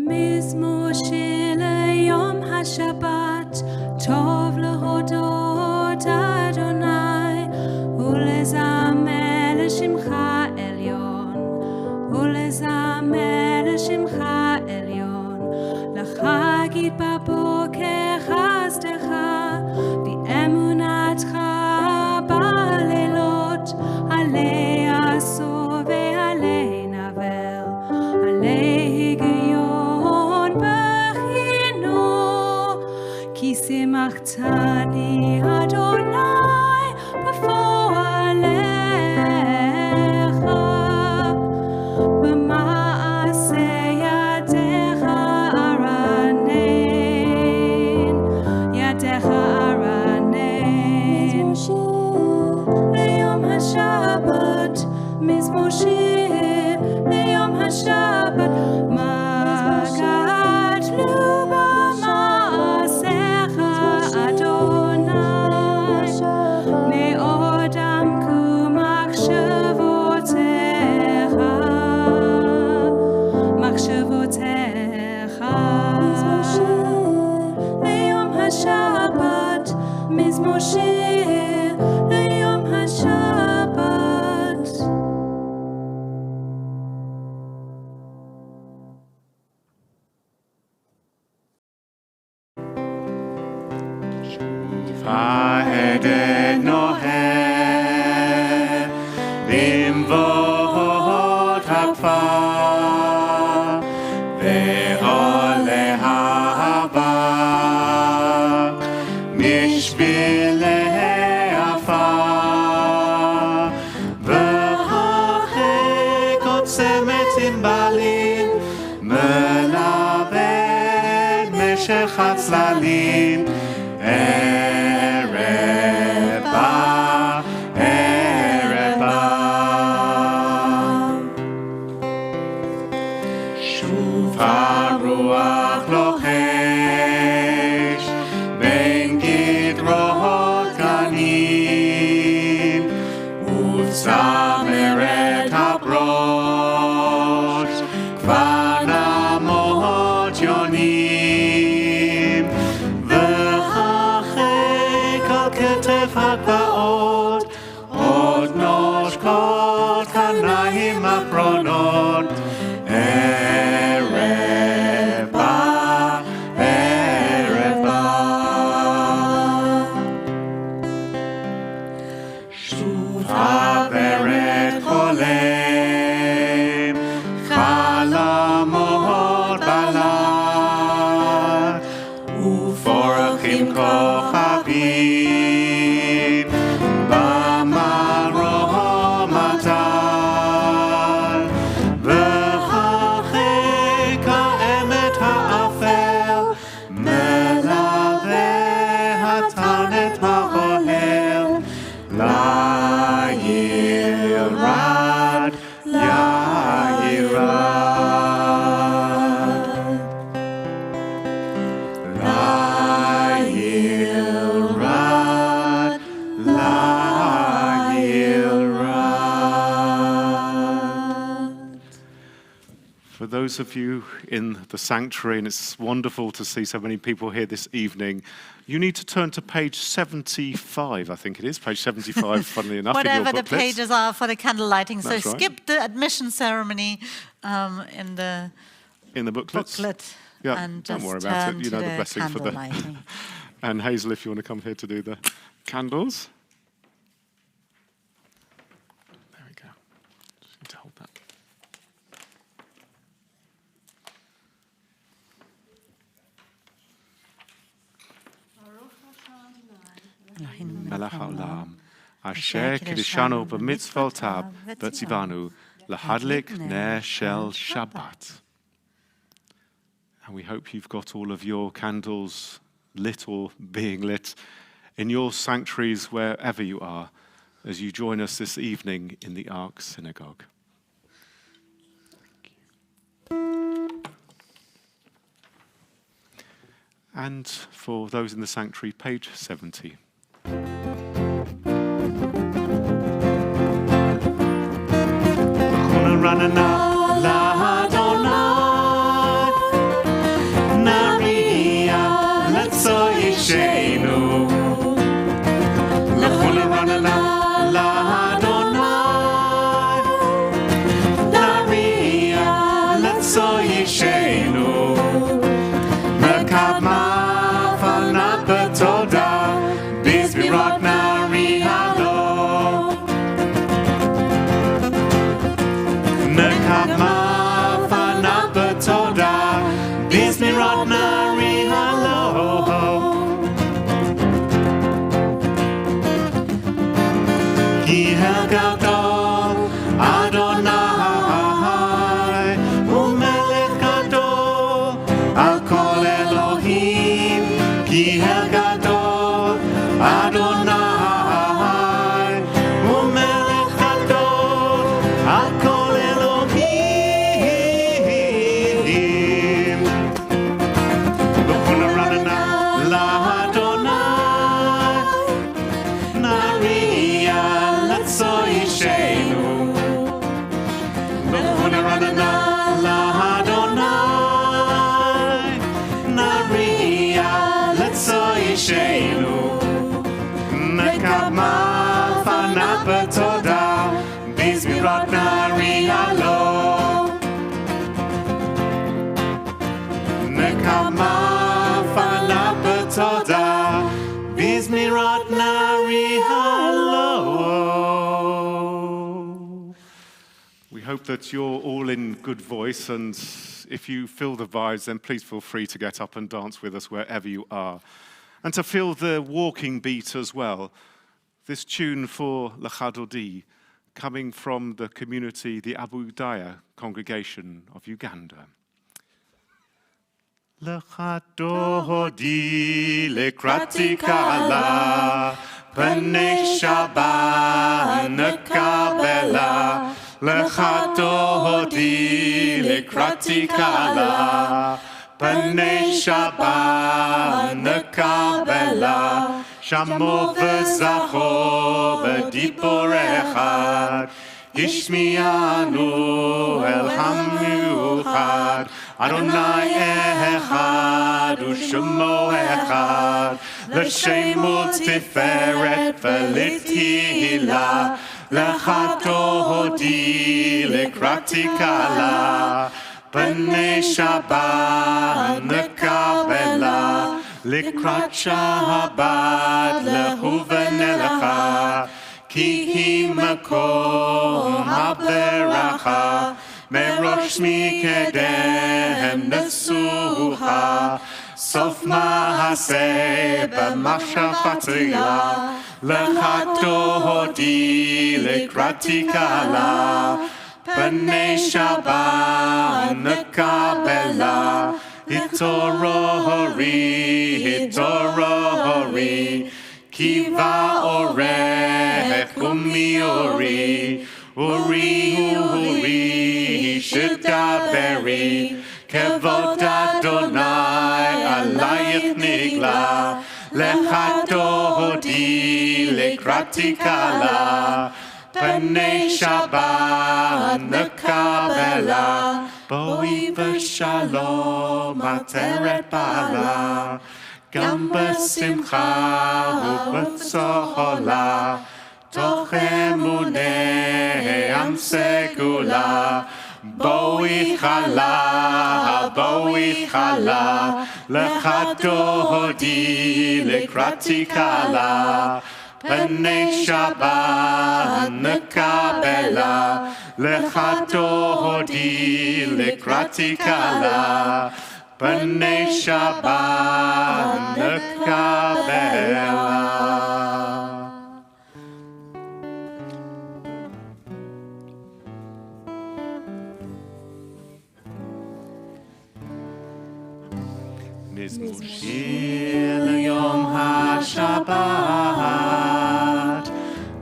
מזמושי ליום השבת, טוב להודות אדוני, ולזמר לשמך עליון, ולזמר לשמך עליון, לחגית בבוקר חסדך, באמונתך בלילות, עלי עשור ועלי נבל, עלי היגיון בחינו, כי שמחתני אדוני בפועליך, במעשה ידיך ארנן, ידיך ארנן. ליום השבת מזמור שיר, ליום השבת מה גדלו במעשיך אדוני, מאוד עמקו מחשבותיך, מחשבותיך. ליום השבת מזמור שיר, ליום השבת. Vahedet noher bimvot hakfar ve'ole ha'ava mishbilei afar v'hachekot semet timbalin melabed meshech hatzlalim ערב בא, ערב בא. שוב הרוח לוחש בין גדרות גנים, וצמרת הברוש כבר נמות יונים, כתף הגבעות עוד נושקות קרניים אחרונות. ערב בא, ערב בא. שוב הברד חולם, חלומות בלט, ופורחים כוכבים those of you in the sanctuary, and it's wonderful to see so many people here this evening, you need to turn to page 75, I think it is, page 75, funnily enough, whatever in your the booklets. pages are for the candle lighting. So That's right. skip the admission ceremony in the booklets. booklet. Yeah, and don't just worry about turn it. You to know the blessing for candle the... lighting. And Hazel, if you want to come here to do the candles. There we go. Just need to hold that. Melech haolam, asher kiddushanu b'mitzvotav v'tzivanu lahadlik ner shel Shabbat. And we hope you've got all of your candles lit or being lit in your sanctuaries wherever you are as you join us this evening in the Ark Synagogue. And for those in the sanctuary, page 70. לצו ישנו לקדמה פנה בתודה בזמירות נריע לו לקדמה פנה בתודה בזמירות נריע לו כי הגדול אדוני כי הגדול אדוני הוא מלך גדול על כל אלוהים בכל נרננה לאדוני נריע לצו ישנו בכל נרננה לאדוני נריע ישנו נקמה פנה בתודה בזמירות נריע לו נקמה פנה בתודה בזמירות נריע לו. We hope that you're all in good voice, and if you feel the vibes, then please feel free to get up and dance with us wherever you are. And to feel the walking beat as well. This tune for Lechadodi, coming from the community, the Abu Daya congregation of Uganda. Lechadodi lekrati kala Pnei Shabbat nekabela Lechadodi lekrati kala Pnei Shabbat nekabela Shamo v'zacho b'dibor echad Ishmianu el hamiuchad Adonai echad u'shemo echad L'shemo tiferet v'litihila Lechadodi lekrati kala Pnei Shabbat nekabela Likrat Shabbat lehu v'nelecha Ki hi makom ha'beracha Merosh mikedem nesuha Sof ma'aseh b'machshavas tefillah Lechadodi lekrati kala Pnei Shabbat nekabela Hitorori Kiva orech umiori Uri shedaberi Kevod Adonai alayich nigla Lechadodi lekrati kala Pnei Shabbat nekabela Boi v'shalom ateret bala Gam b'simcha u'b'tzola Toch emunei am segula Boi chala Lechadodi lekrati kala Pnei Shabbat nekabela Lechadodi lekrati kala Pnei Shabbat nekabela. מזמור שיר ליום השבת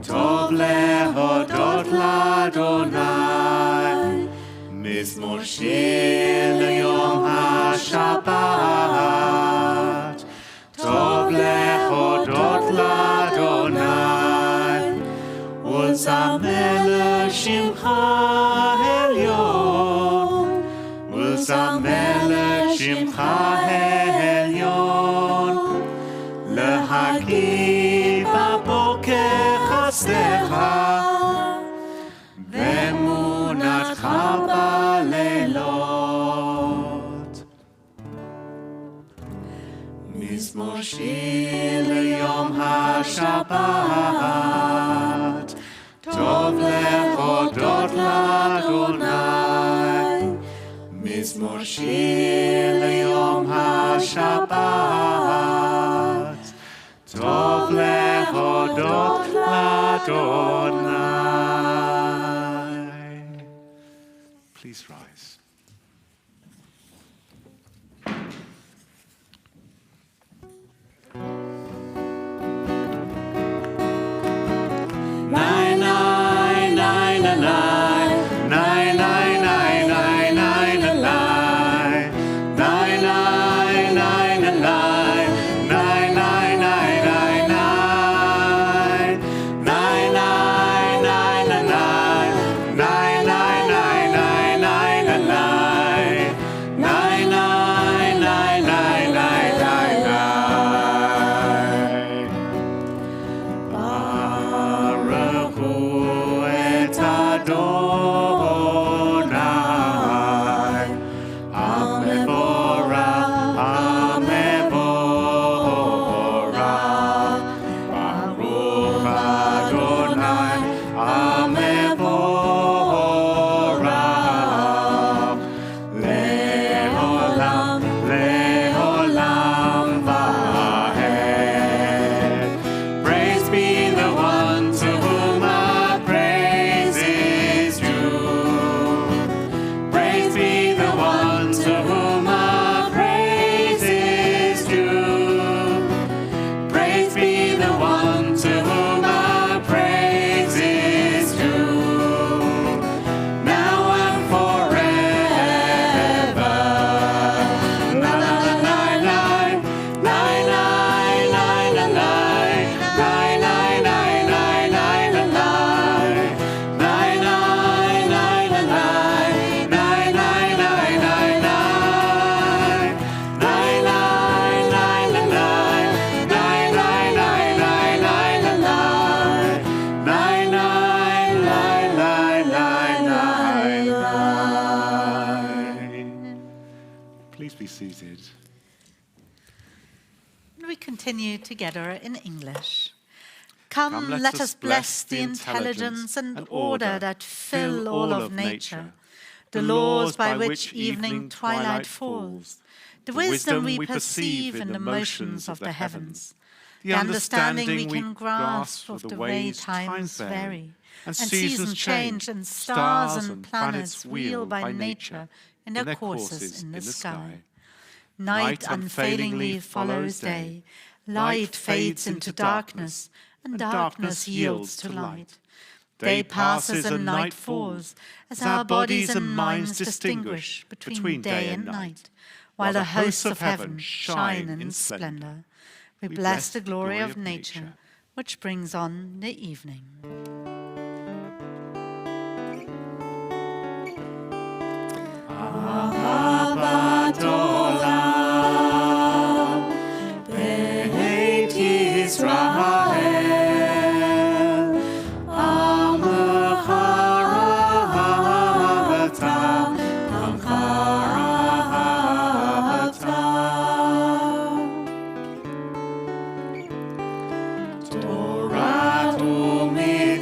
טוב להודות לאדוני מזמור שיר ליום השבת טוב להודות לאדוני ולזמר לשמך העליון ולזמר לשמך העליון להגיד בבוקר חסדך ואמונתך בלילות מזמור ליום השבת, טוב להודות לאדוני. מזמור שיר ליום השבת, טוב להודות לאדוני. Please rise. We continue together in English. Come, let us bless the intelligence and order that fill all of nature, the laws by which evening twilight falls, the wisdom we perceive in the motions of the heavens, the understanding we can grasp of the way times vary, and seasons change, and stars and planets wheel by nature in their courses in the sky. Night unfailingly follows day, light fades into darkness, and darkness yields to light. Day passes and night falls, as our bodies and minds distinguish between day and night, while the hosts of heaven shine in splendor. We bless the glory of nature, which brings on the evening. Ahavat olam, Beit Yisrael, Amcha ahavta, Amcha ahavta. Torah u'mitzvot,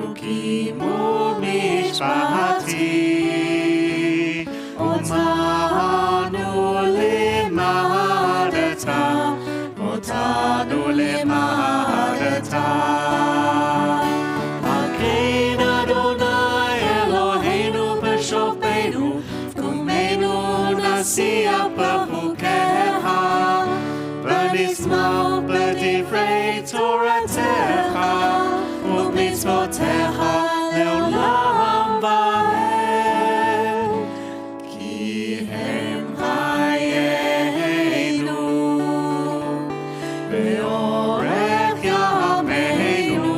u'kimu mishpati, אותנו למדתה. הקן אדוני אלוהינו בשופנו, קומנו נשיח בחוקיך, ונשמח בדברי תורתך, ובמצוותיך לעולם ועד. כי הם חיינו, ואורך ימינו,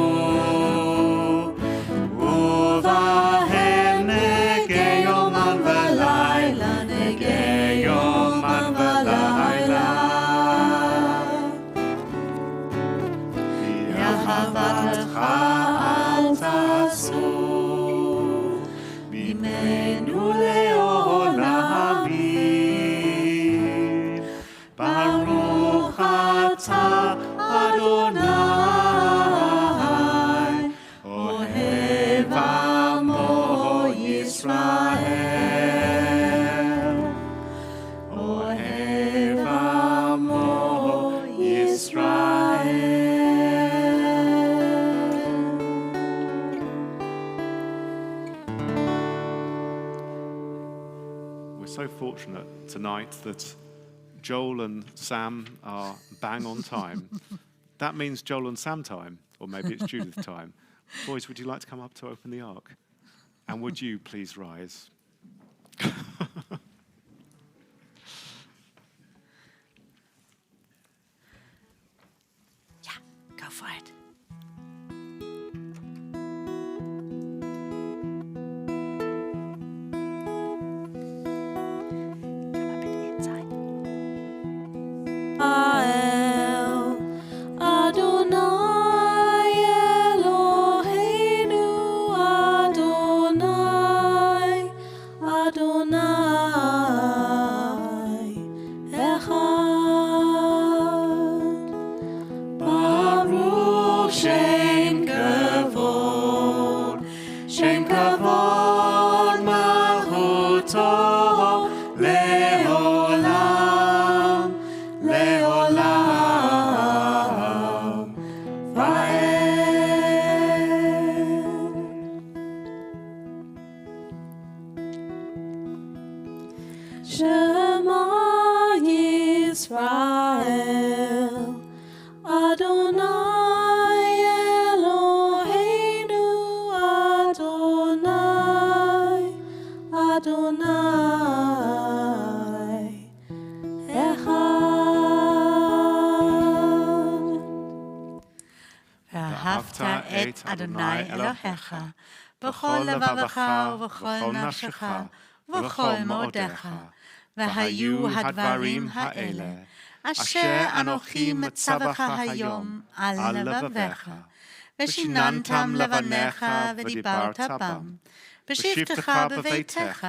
ובהם נגה יומם ולילה, נגה יומם ולילה. יחבתך אל תעשו, ממנו לעולמים. so fortunate tonight that Joel and Sam are bang on time. That means Joel and Sam time, or maybe it's Judith time. Boys, would you like to come up to open the ark? And would you please rise? Yeah, go for it. Come a bit inside. Adonai Eloheinu Adonai Adonai Echad Baruch Shem Kavod Malchuto Leolam Leolam Va'ed. Shema Yisrael Adonai Eloheinu Adonai Adonai Echad. ואהבת את אדוני אלוהיך בכל לבבך ובכל נפשך ובכל מאודיך. והיו הדברים האלה אשר אנוכי מצווך היום על לבביך, ושיננתם לבניך ודיברת בם, בשבתך בביתך,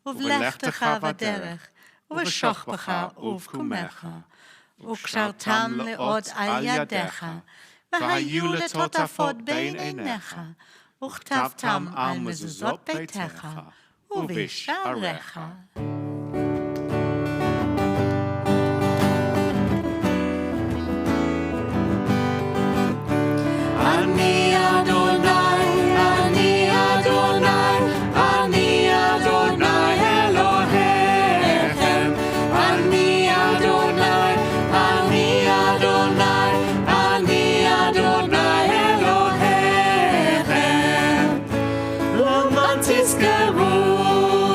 ובלכתך בדרך, ובשוכבך ובקומך, וקשרתם לעוד על ידיך, והיו לטוטפות בין עיניך, וכתבתם על מזוזות ביתך ובשעריך. אני אדוני, אני אדוני, אני אדוני אלוהיכם. אני אדוני, אני אדוני, אני אדוני אלוהיכם. למען תזכרו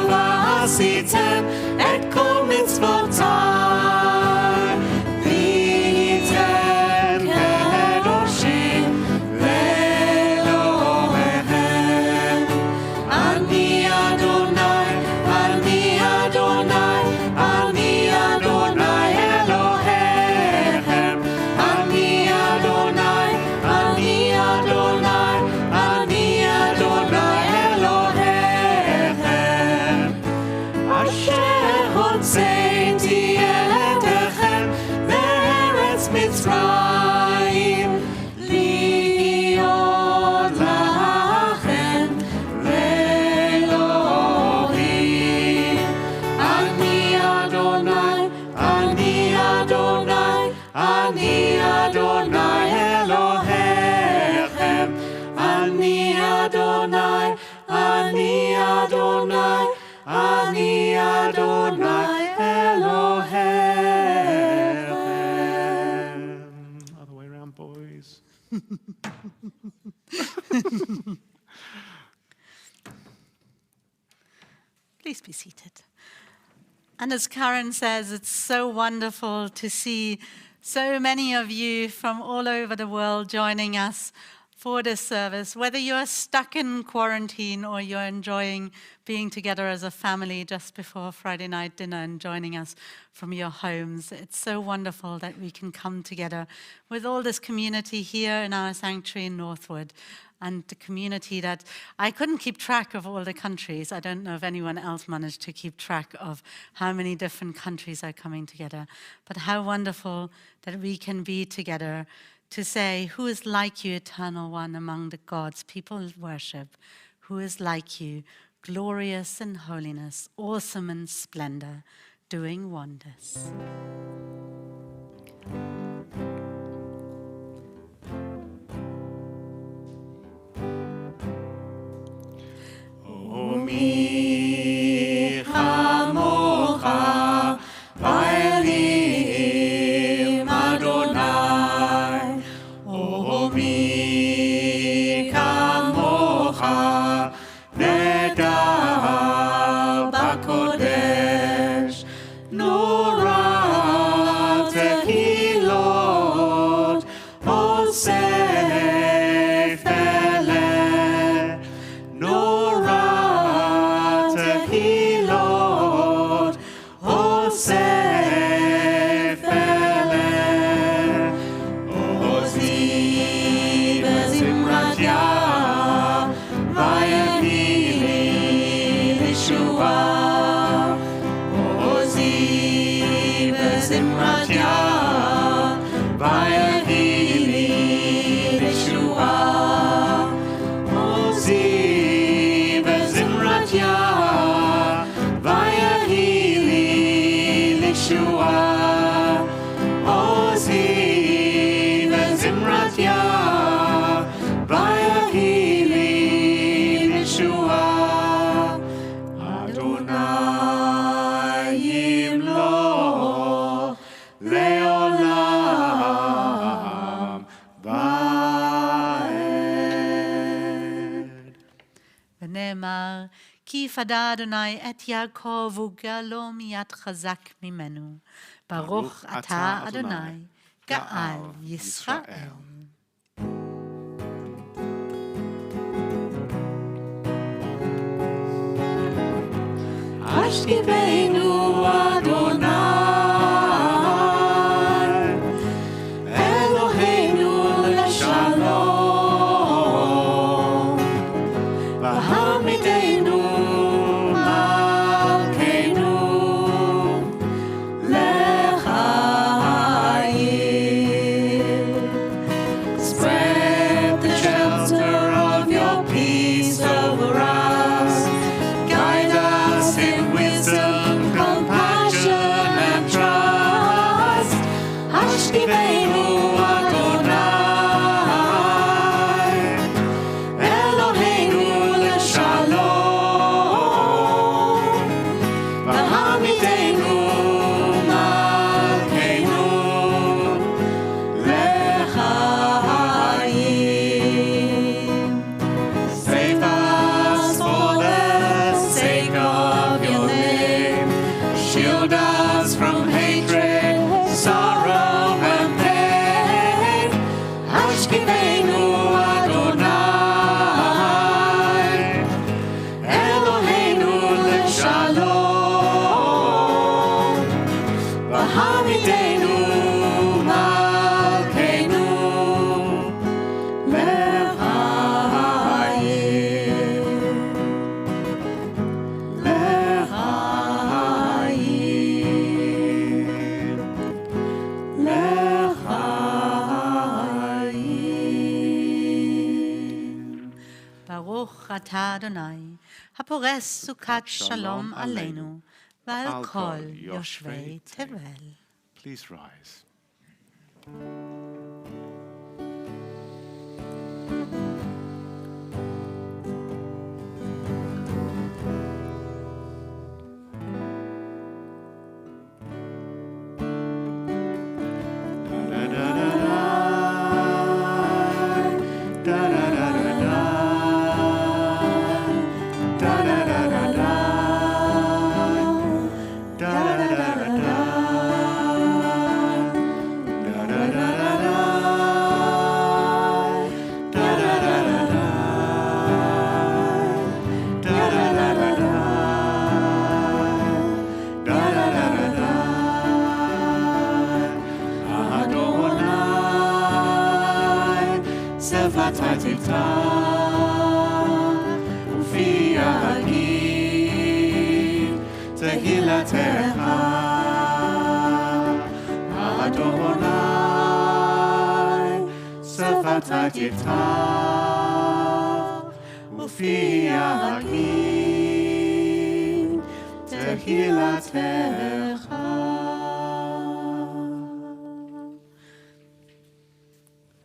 ועשיתם את כל מצוותיי. והייתם קדושים לאלוהיכם. אני אדוני, אני אדוני, אני אדוני אלוהיכם. אני אדוני, אני אדוני, אני אדוני אלוהיכם. אשר הוצאתי ידיכם מארץ מצרים, להיות לכם לאלוהים. אני אדוני, אני אדוני, אני אדוני אלוהיכם. אני אדוני, אני אדוני, אני אדוני אלוהיכם. Other way around, boys. Please be seated. And as Karen says, it's so wonderful to see so many of you from all over the world joining us for this service, whether you're stuck in quarantine or you're enjoying being together as a family just before Friday night dinner and joining us from your homes. It's so wonderful that we can come together with all this community here in our sanctuary in Northwood, and the community that I couldn't keep track of all the countries. I don't know if anyone else managed to keep track of how many different countries are coming together, but how wonderful that we can be together to say, who is like you, Eternal One, among the gods people worship? Who is like you, glorious in holiness, awesome in splendor, doing wonders? Mi amor HaKodesh, Nora Tehilot, Osef Eleh, Nora Tehilot, Osef Eleh, Ozi Bezimrat Yah, Vayahili Yeshua, Ozi Bezimrat Yah, Vayahili Yeshua, Ozi Bezimrat Yah, Vayahili Yeshua, Ozi Bezimrat Yah, Vayahili Yeshua, Adonai Yimloch Leolam Vaed. ונאמר, כי יפדה אדוני את יעקב וגאלו מיד חזק ממנו. ברוך אתה אדוני, גאל ישראל. Ashkivenu Adonai, Eloheinu leshalom, V'hamidenu malkeinu lechayim. Spread the shelter of your peace over us. Guide us in wisdom, compassion, and trust. Ashkivenu Adonai, Eloheinu leshalom, V'hamidenu malkeinu lechayim. Save us for the sake of your name. Shield us from hatred, sorrow, and pain. Ashkivenu Adonai, Eloheinu leshalom, V'hamidenu malkeinu lechayim. Lechayim. Lechayim. ברוך אתה אדוני, הפורס סוכת שלום עלינו, ועל כל יושבי תבל. Please rise.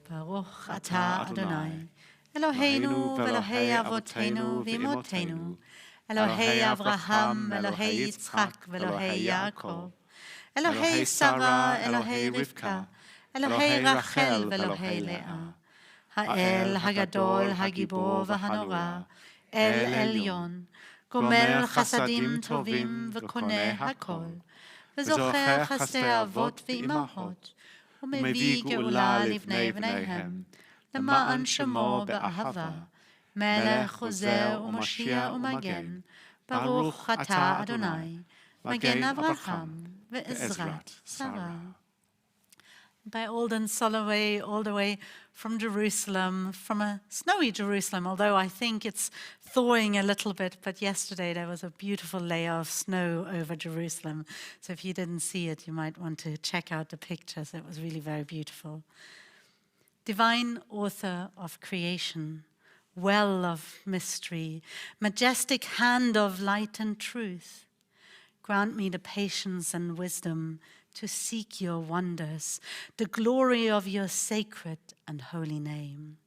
ברוך אתה אדוני, אלוהינו ואלוהי אבותינו ואמותינו, אלוהי אברהם, אלוהי יצחק ואלוהי יעקב, אלוהי שרה, אלוהי רבקה, אלוהי רחל ואלוהי לאה, האל הגדול, הגיבור והנורא, אל עליון, גומל חסדים טובים וקונה הכל, וזוכר חסדי אבות ואימהות, ומביא גאולה לבני בניהם, למען שמו באהבה, מלך עוזר ומושיע ומגן, ברוך אתה אדוני, מגן אברהם ועזרת שרה. By Alden Soloway, all the way from Jerusalem, from a snowy Jerusalem, although I think it's thawing a little bit, but yesterday there was a beautiful layer of snow over Jerusalem. So if you didn't see it, you might want to check out the pictures. It was really very beautiful. Divine author of creation, well of mystery, majestic hand of light and truth, grant me the patience and wisdom to seek your wonders, the glory of your sacred and holy name.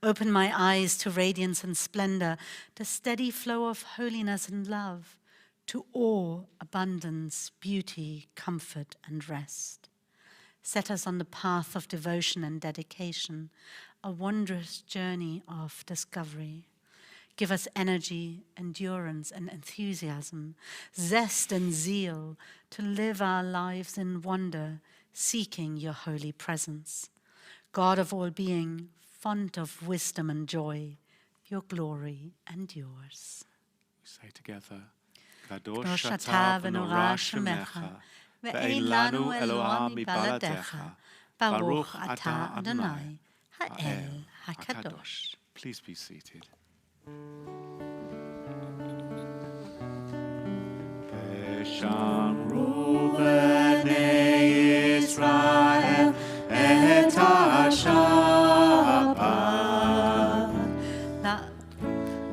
Open my eyes to radiance and splendor, the steady flow of holiness and love, to awe, abundance, beauty, comfort, and rest. Set us on the path of devotion and dedication, a wondrous journey of discovery. Give us energy, endurance, and enthusiasm, zest and zeal to live our lives in wonder, seeking your holy presence. God of all being, font of wisdom and joy, your glory and yours. We say together, Kadosh ata v'norah shemecha, ve'ein lanu Eloah mibaladecha, Baruch ata Adonai, ha'el ha'kadosh. Please be seated. Shamru b'nei Yisrael et ha-Shabbat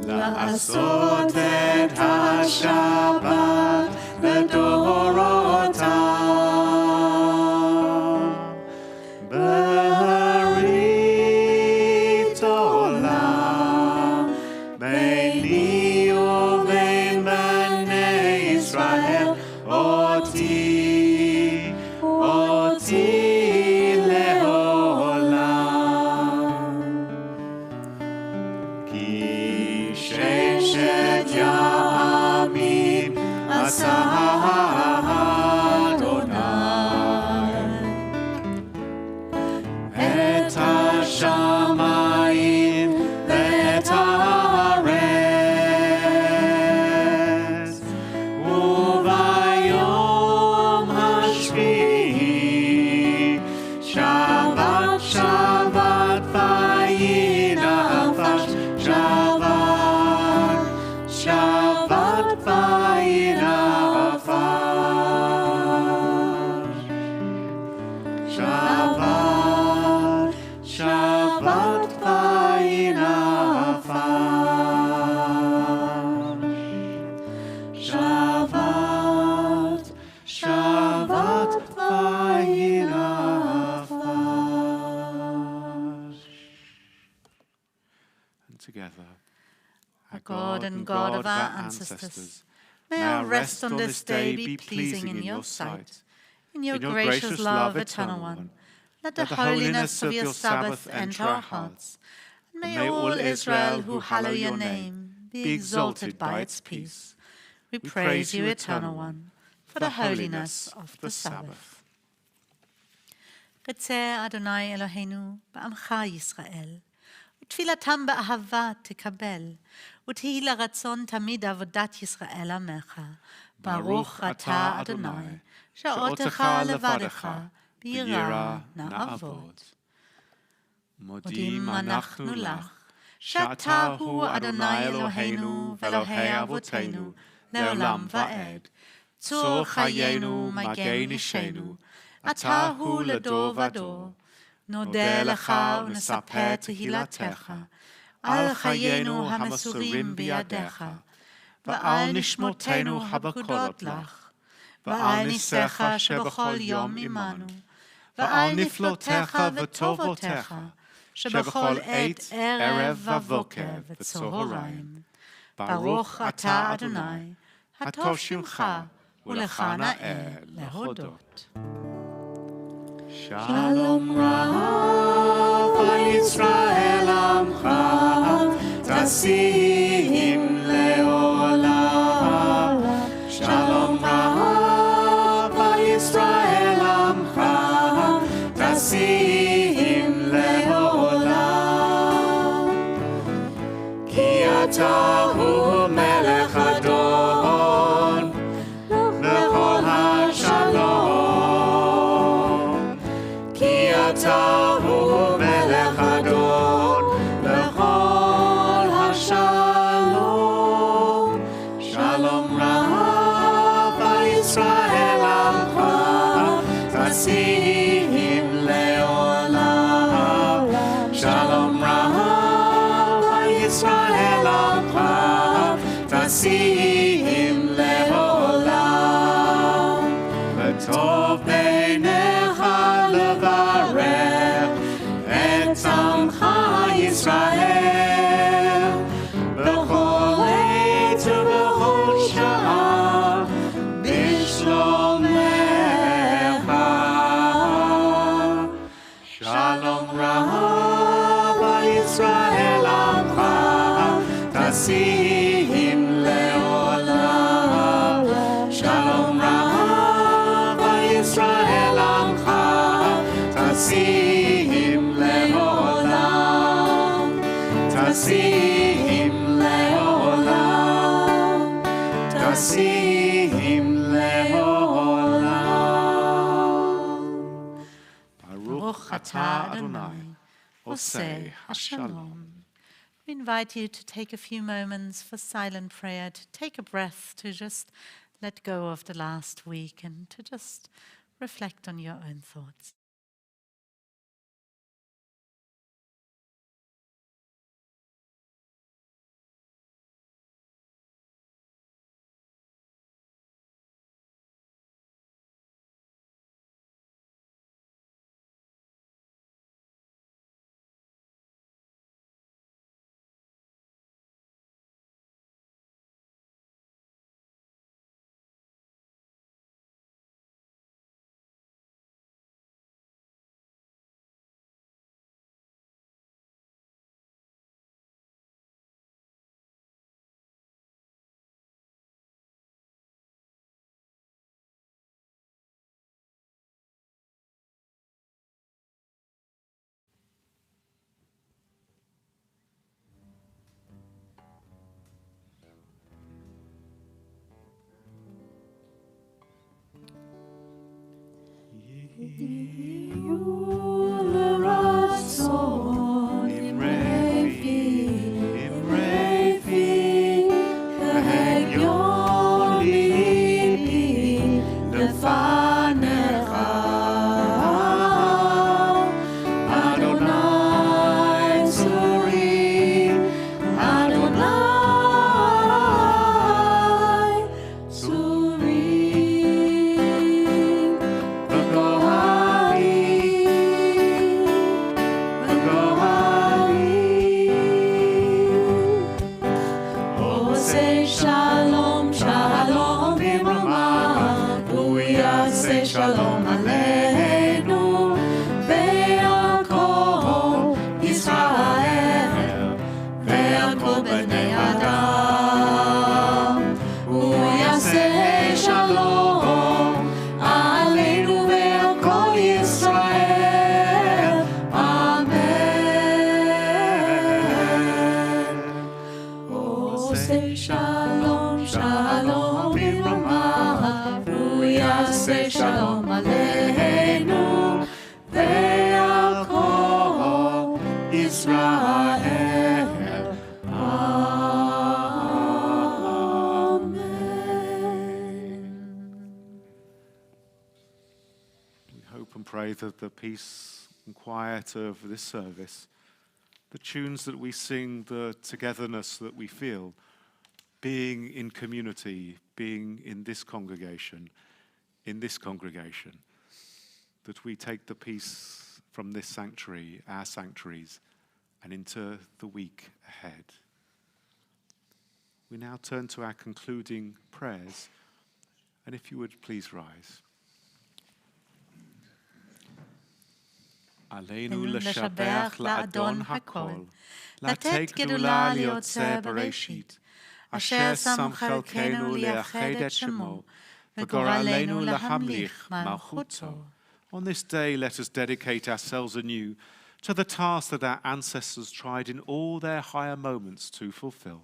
la'asot et ha-Shabbat לדורותם ברית עולם ביני ובין בני ישראל אותי לעולם כי ששת ימים עשה השמיים ואת הארץ וביום השביעי שבת שבת וינפש שבת שבת וינפש שבת And together, Our God and God of our ancestors, may our rest on this day be pleasing in your sight. In your gracious love, eternal one, let the holiness of your Sabbath enter our hearts. And may all Israel who hallow your name be exalted by its peace. We praise you, eternal one, for the holiness of the Sabbath. רצה אדוני אלוהינו בעמך ישראל, ותפילתם באהבה תקבל, ותהי לרצון תמיד עבודת ישראל עמך. ברוך אתה אדוני, שעותך לבדך, ביראה נעבוד. מודים אנחנו לך, שאתה הוא אדוני אלוהינו ואלוהי אבותינו, לעולם ועד. צור חיינו, מגן אישנו, אתה הוא לדור ודור. נודה לך ונספר תהילתך, על חיינו המסורים בידיך, ועל נשמותינו הפקודות לך, ועל ניסיך שבכל יום עמנו, ועל נפלותיך וטובותיך, שבכל עת ערב ובוקר וצהריים. ברוך אתה אדוני, הטוב שמך, ולך נאה להודות. שלום רב על ישראל עמך, תשים לעולם. ישראל עמך תשים לעולם. שלום רב על ישראל עמך תשים לעולם. וטוב בעיניך לברך את עמך ישראל בכל עת ובכל שעה בשלומך. שלום רב על ישראל עמך תשים לעולם. שלום רב על ישראל עמך תשים לעולם. תשים לעולם. תשים לעולם. Baruch atah Adonai, oseh hashalom. We invite you to take a few moments for silent prayer, to take a breath, to just let go of the last week and to just reflect on your own thoughts. שלום עלינו ועל כל ישראל ועל כל בני אדם. הוא יעשה שלום עלינו ועל כל ישראל. אמן. עושה שלום שלום במרומיו, הוא יעשה שלום עלינו ועל כל ישראל. We hope and pray that the peace and quiet of this service, the tunes that we sing, the togetherness that we feel, being in community, being in this congregation, that we take the peace from this sanctuary, our sanctuaries, and into the week ahead. We now turn to our concluding prayers, and if you would please rise. עלינו לשבח לאדון הכל, לתת גדולה ליוצר בראשית, אשר שם חלקנו לייחד את שמו, וגורלנו להמליך מלכותו. On this day, let us dedicate ourselves anew to the task that our ancestors tried in all their higher moments to fulfill,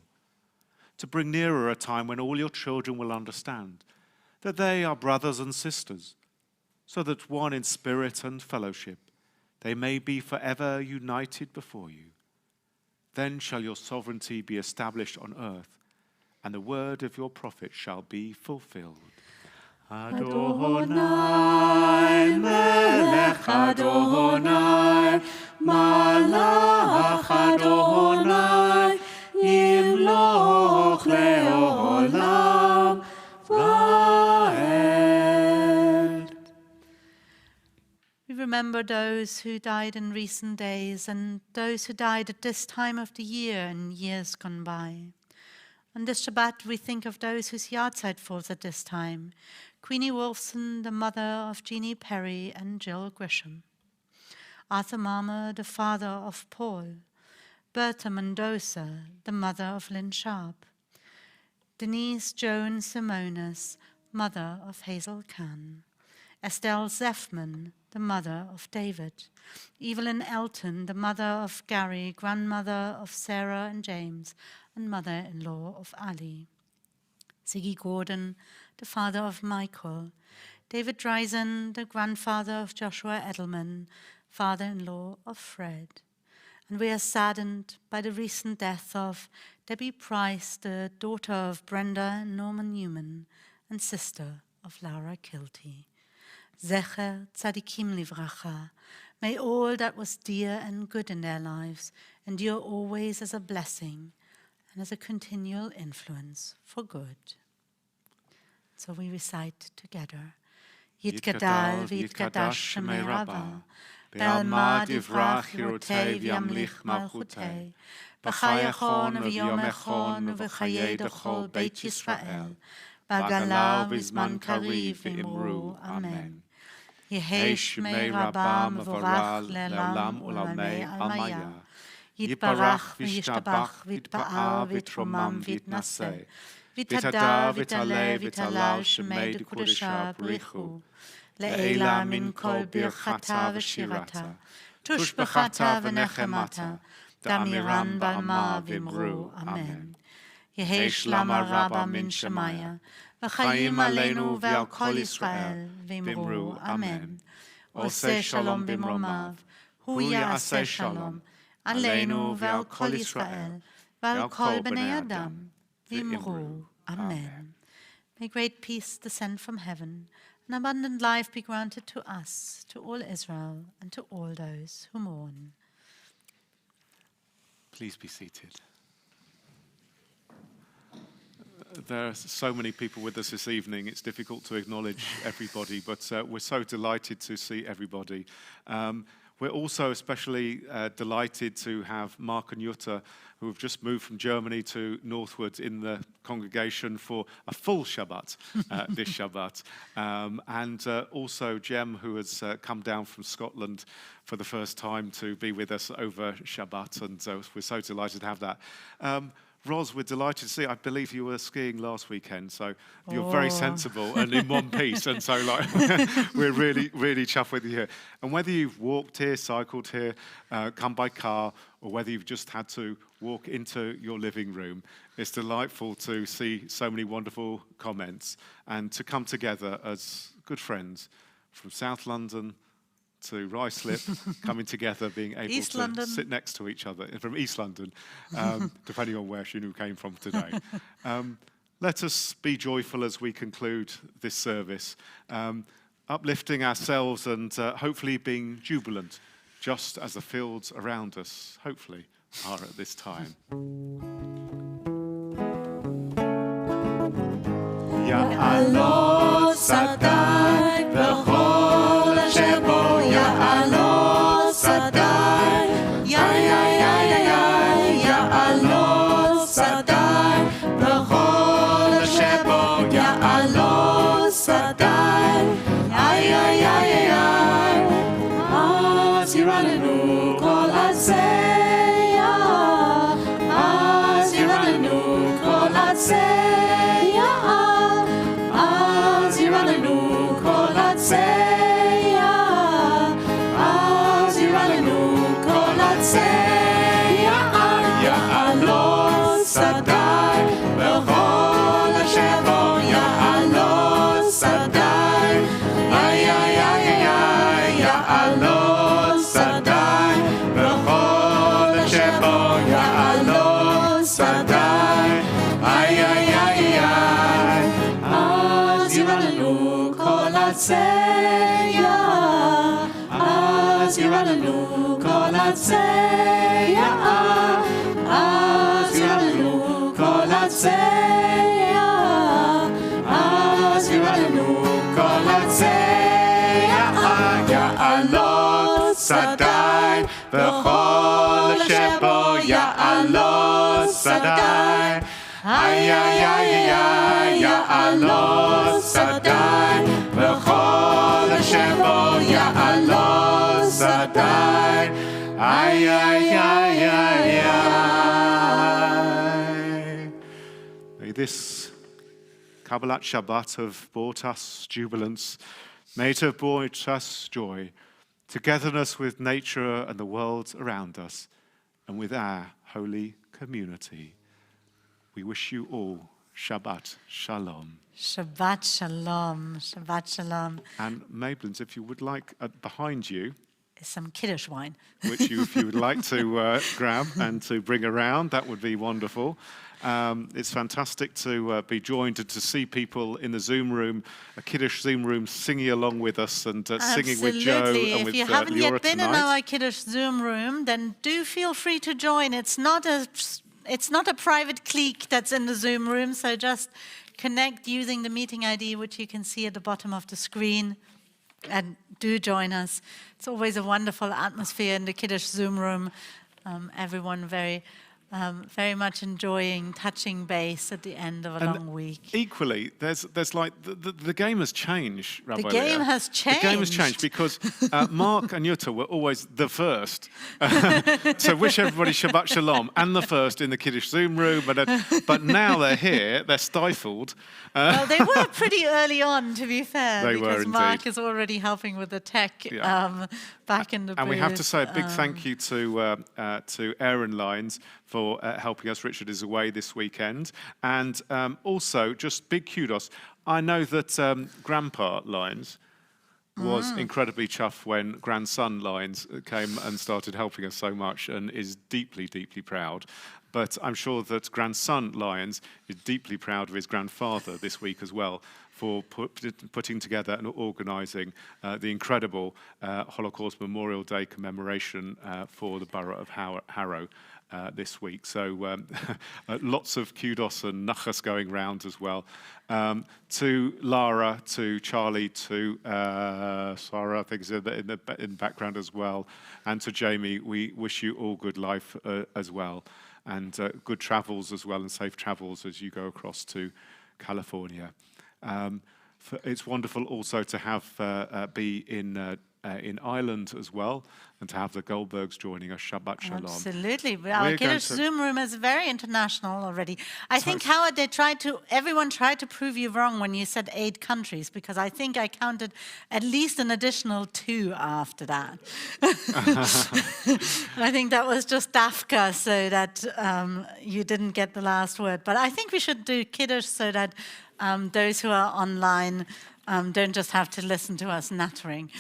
to bring nearer a time when all your children will understand that they are brothers and sisters, so that one in spirit and fellowship, they may be forever united before you. Then shall your sovereignty be established on earth, and the word of your prophet shall be fulfilled. Adonai melech Adonai malach Adonai yimloch leolam vaed. We remember those who died in recent days and those who died at this time of the year and years gone by. On this Shabbat, we think of those whose yahrzeit falls at this time. Queenie Wolfson, the mother of Jeannie Perry and Jill Grisham. Arthur Marmer, the father of Paul. Bertha Mendoza, the mother of Lynn Sharp. Denise Joan Simonis, mother of Hazel Kahn. Estelle Zeffman, the mother of David. Evelyn Elton, the mother of Gary, grandmother of Sarah and James, and mother-in-law of Ali. Ziggy Gordon, the father of Michael. David Dreisen, the grandfather of Joshua Edelman, father-in-law of Fred. And we are saddened by the recent death of Debbie Price, the daughter of Brenda and Norman Newman, and sister of Laura Kilty. Zecher tzadikim livracha. May all that was dear and good in their lives endure always as a blessing and as a continual influence for good. So we recite together. Yitgadal v'yitgadash shemei Rabbah, be'alma divrach hirotei v'yamlich malchutei, b'chayachon v'yomechon v'chayei dechol Beit Yisrael, b'agala v'zman kariv v'imru. Amen. Yehei shmei Rabbah mevorach le'olam ulamei almaya. Yitbarach v'yishtabach v'yitpa'al v'yitromam v'yitnaseh. V'yitadar v'yitale v'yitalal shemei dekudesha b'richu. Le'ela min kol birchata v'shirata. Tushbechata v'nechemata. Damiran balma v'imru. Amen. Yehei shlama Rabbah min shemaya. V'chayim aleinu ve'al kol Yisrael v'imru. Amen. Oseh shalom b'mromav. Hu ya'aseh shalom. Aleinu ve'al kol Yisrael ve'al kol b'nei Adam v'imru. Amen. May great peace descend from heaven, and abundant life be granted to us, to all Israel, and to all those who mourn. Please be seated. There are so many people with us this evening, it's difficult to acknowledge everybody, but we're so delighted to see everybody. We're also especially delighted to have Mark and Jutta, who have just moved from Germany to Northwood in the congregation for a full Shabbat this Shabbat. And also Jem, who has come down from Scotland for the first time to be with us over Shabbat. And we're so delighted to have that. Ros, we're delighted to see. I believe you were skiing last weekend, so you're very sensible and in one piece. And so, we're really, really chuffed with you here. And whether you've walked here, cycled here, come by car, or whether you've just had to walk into your living room, it's delightful to see so many wonderful comments and to come together as good friends from South London to Ruislip, coming together, being able East to London. sit next to each other, from East London, depending on where Shinu came from today. Let us be joyful as we conclude this service, uplifting ourselves and hopefully being jubilant, just as the fields around us, hopefully, are at this time. Ya'alot Sadai b'chol asher bo Ya'alot Sadai Ya'alot Sadai b'chol asher bo Ya'alot Sadai Az yiranenu kol hatzeya Az yiranenu kol hatzeya Az yiranenu kol hatzeya Az yiranenu kol hatzeya Ya'alot Sadai b'chol asher bo Ya'alot Sadai Ya'alot Sadai b'chol asher bo Ya'alot Sadai Az yiranenu Atzeya, Az Yiradanu Kol Atzeya, Az Yiradanu Kol Atzeya, Az Yiradanu Kol Atzeya, Ya'alot Sadai, V'chol Shebo Ya'alot Sadai, Ay, ay, ay, ay, Ya'alot Sadai, V'chol Shebo Ya'alot Sadai, ay, ay, ay, ay, ay. May this Kabbalat Shabbat have brought us jubilance. May it have brought us joy, togetherness with nature and the world around us, and with our holy community. We wish you all Shabbat Shalom. Shabbat Shalom. Shabbat Shalom. And Mablins, if you would like, behind you, Is some Kiddush wine. which if you would like to grab and to bring around, that would be wonderful. It's fantastic to be joined and to see people in the Zoom room, a Kiddush Zoom room, singing along with us and singing with Joe Absolutely. and If with you haven't Liora yet been tonight. in our Kiddush Zoom room, then do feel free to join. It's not a private clique that's in the Zoom room, so just connect using the meeting ID, which you can see at the bottom of the screen, and do join us. It's always a wonderful atmosphere in the Kiddush Zoom room. Everyone very much enjoying touching base at the end of a long week. Equally, there's like the game has changed, Rabbi The game Liora. has changed. The game has changed because Mark and Jutta were always the first. So wish everybody Shabbat Shalom and the first in the Kiddush Zoom room. But now they're here, they're stifled. Well, they were pretty early on, to be fair, They were because Mark indeed. is already helping with the tech Yeah. back in the booth. And we have to say a big thank you to Aaron Lines for helping us. Richard is away this weekend. And also, just big kudos. I know that Grandpa Lines was incredibly chuffed when grandson Lines came and started helping us so much and is deeply, deeply proud. But I'm sure that grandson Lyons is deeply proud of his grandfather this week as well for putting together and organising the incredible Holocaust Memorial Day commemoration for the borough of Harrow this week. So lots of kudos and nachas going round as well. To Lara, to Charlie, to Sarah, I think is in the background as well, and to Jamie, we wish you all good life as well. And good travels as well, and safe travels as you go across to California. It's wonderful also to have be in Ireland as well, and to have the Goldbergs joining us. Shabbat Shalom. Absolutely. Our Kiddush Zoom room is very international already. I think, Howard, everyone tried to prove you wrong when you said 8 countries, because I think I counted at least an additional 2 after that. I think that was just Dafka, so that you didn't get the last word. But I think we should do Kiddush so that those who are online don't just have to listen to us nattering.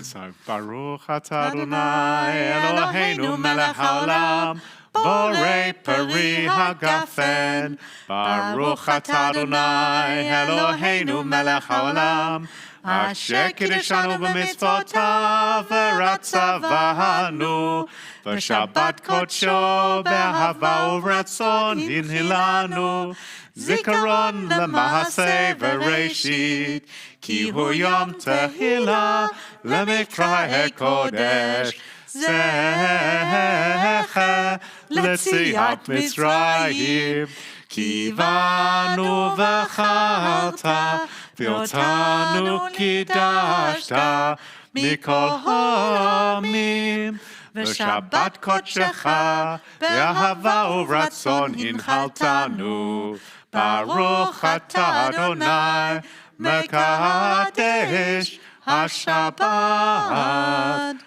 So, Baruch atah Adonai Eloheinu melech haolam, borei peri hagafen. Baruch atah Adonai Eloheinu melech haolam, asher kiddushanu b'mitzvotav v'ratzavanu, v'shabbat kodsho b'ahava u'ratzon hinhilanu. Zikaron lema'aseh v'reishit, ki hu yom tehillah lemikra hekodesh, zecher letziat Mitzrayim, ki vanu v'chalta, v'otanu kidashta, mikol ha'amim, v'shabbat kodshecha, b'ahava u'ratzon hinchaltanu. Baruch atah Adonai, mekadesh haShabbat.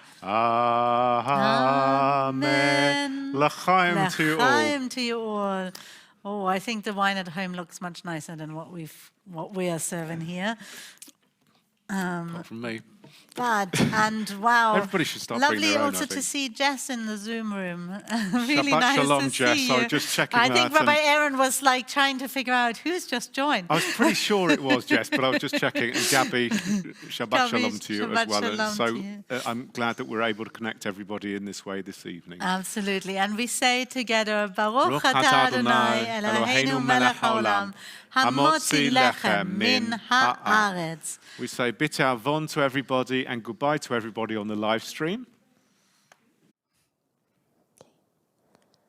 Amen. L'chaim to you all. L'chaim to you all. Oh, I think the wine at home looks much nicer than what we are serving here. Apart from me. And wow, Everybody should start bringing lovely their own, also I to think. see Jess in the Zoom room. Really Shabbat nice shalom, to Jess. see I you. was just checking I think that Rabbi and- Aaron was like trying to figure out who's just joined. I was pretty sure it was Jess, but I was just checking. And Gabby, Shabbat Gabby, shalom to you Shabbat as well. shalom So to you. I'm glad that we're able to connect everybody in this way this evening. Absolutely. And we say together, Baruch Baruch atah atah Adonai Adonai, Eloheinu Eloheinu melech melech haolam, haolam, hamotzi hamotzi lechem lechem min min haaretz. We say bitte avon to everybody and goodbye to everybody on the live stream.